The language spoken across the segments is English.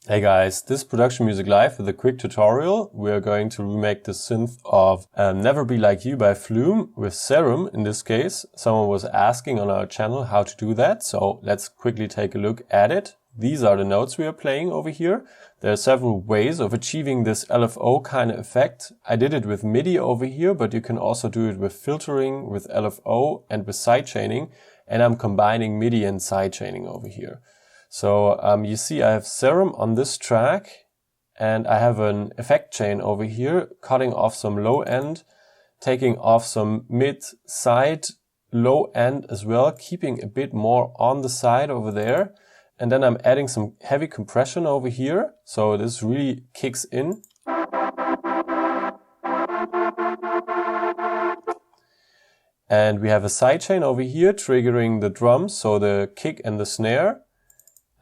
Hey guys, this is Production Music Live with a quick tutorial. We are going to remake the synth of Never Be Like You by Flume with SERUM in this case. Someone was asking on our channel how to do that, so let's quickly take a look at it. These are the notes we are playing over here. There are several ways of achieving this LFO kind of effect. I did it with MIDI over here, but you can also do it with filtering, with LFO and with sidechaining. And I'm combining MIDI and sidechaining over here. So you see I have SERUM on this track and I have an effect chain over here cutting off some low end, taking off some mid, side, low end as well, keeping a bit more on the side over there. And then I'm adding some heavy compression over here, so this really kicks in. And we have a sidechain over here triggering the drums, so the kick and the snare.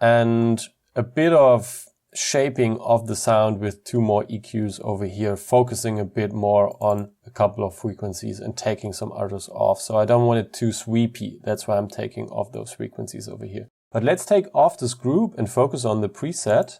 And a bit of shaping of the sound with two more EQs over here, focusing a bit more on a couple of frequencies and taking some others off. So I don't want it too sweepy. That's why I'm taking off those frequencies over here. But let's take off this group and focus on the preset.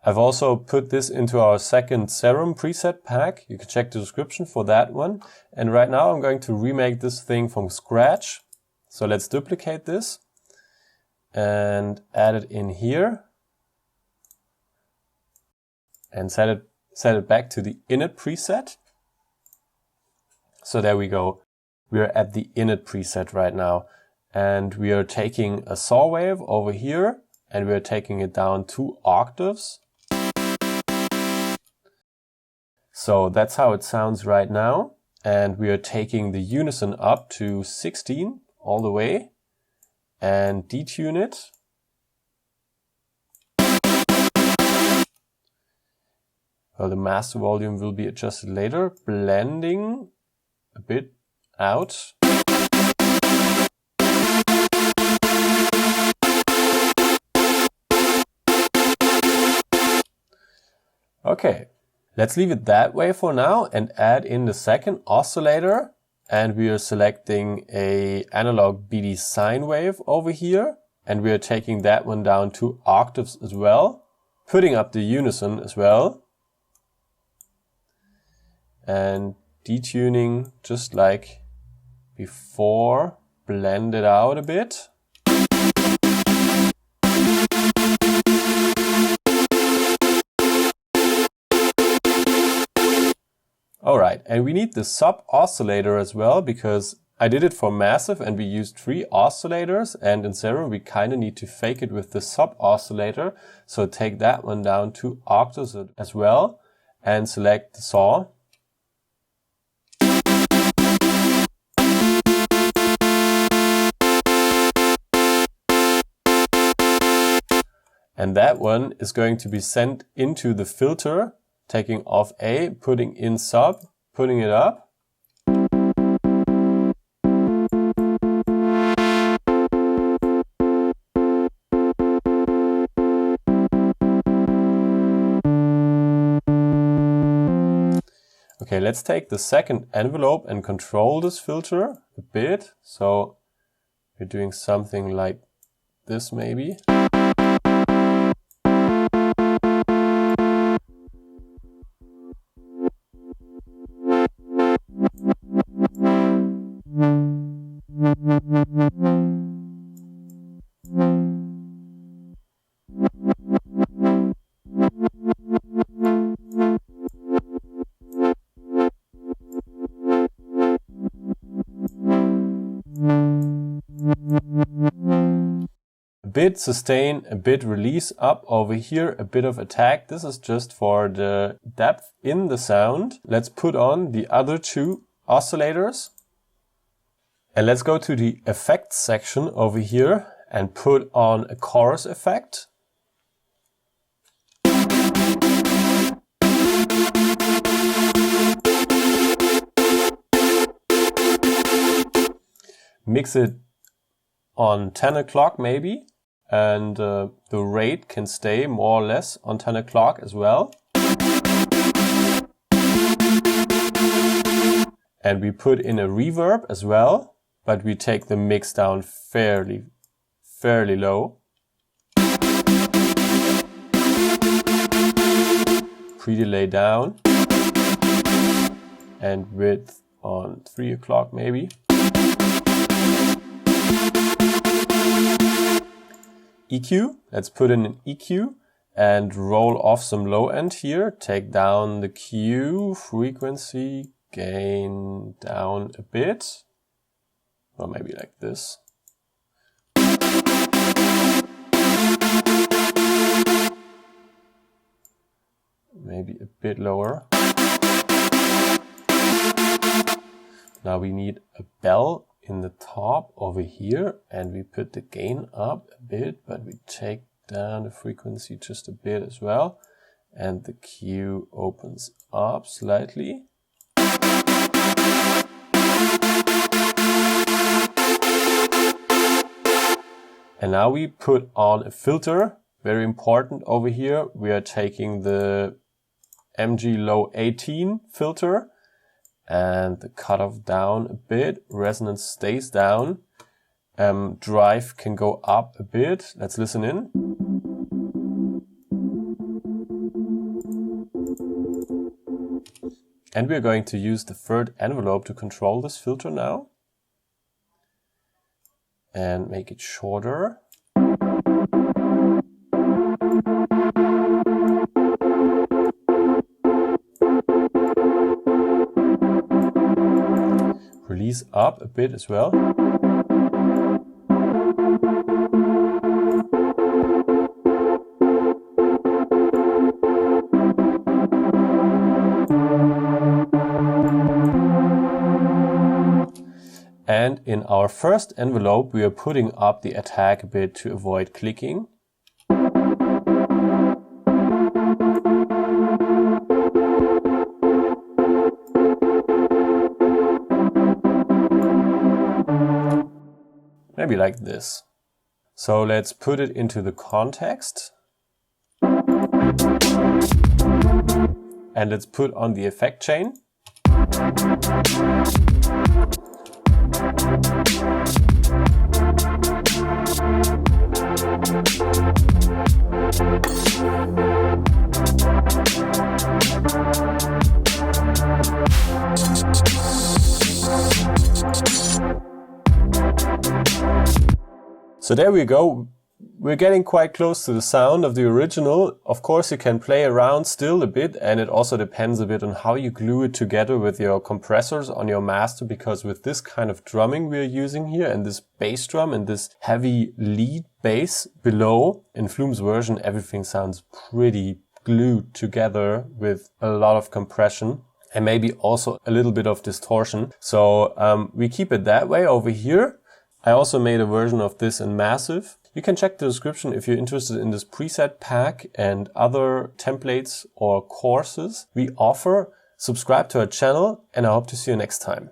I've also put this into our second SERUM preset pack. You can check the description for that one. And right now I'm going to remake this thing from scratch. So let's duplicate this and add it in here and set it back to the init preset. So there we go. We are at the init preset right now. And we are taking a saw wave over here and we are taking it down 2 octaves. So that's how it sounds right now. And we are taking the unison up to 16 all the way and detune it. Well, the master volume will be adjusted later, blending a bit out. Okay. Let's leave it that way for now and add in the second oscillator. And we are selecting a analog BD sine wave over here. And we are taking that one down 2 octaves as well, putting up the unison as well. And detuning just like before, blend it out a bit. Alright, and we need the sub oscillator as well, because I did it for massive and we used 3 oscillators, and in SERUM we kind of need to fake it with the sub oscillator. So take that one down 2 octaves as well and select the saw. And that one is going to be sent into the filter, taking off A, putting in sub, putting it up. Okay, let's take the second envelope and control this filter a bit. So we're doing something like this maybe. A bit sustain, a bit release up over here, a bit of attack. This is just for the depth in the sound. Let's put on the other 2 oscillators. And let's go to the effects section over here and put on a chorus effect. mix it on 10 o'clock maybe, and the rate can stay more or less on 10 o'clock as well. And we put in a reverb as well, but we take the mix down fairly low. Pre-delay down, and width on 3 o'clock maybe. EQ, let's put in an EQ and roll off some low end here. Take down the Q, frequency, gain down a bit, or maybe like this. Maybe a bit lower. Now we need a bell in the top over here, and we put the gain up a bit, but we take down the frequency just a bit as well, and the Q opens up slightly. And now we put on a filter, very important over here. We are taking the MG Low 18 filter, and the cutoff down a bit, resonance stays down, drive can go up a bit. Let's listen in. And we're going to use the third envelope to control this filter now, and make it shorter. Release up a bit as well. And in our first envelope, we are putting up the attack a bit to avoid clicking. Maybe like this. So let's put it into the context. And let's put on the effect chain. So there we go. We're getting quite close to the sound of the original. Of course, you can play around still a bit, and it also depends a bit on how you glue it together with your compressors on your master, because with this kind of drumming we're using here, and this bass drum and this heavy lead bass below, in Flume's version everything sounds pretty glued together with a lot of compression and maybe also a little bit of distortion. So we keep it that way over here. I also made a version of this in Massive. You can check the description if you're interested in this preset pack and other templates or courses we offer. Subscribe to our channel, and I hope to see you next time.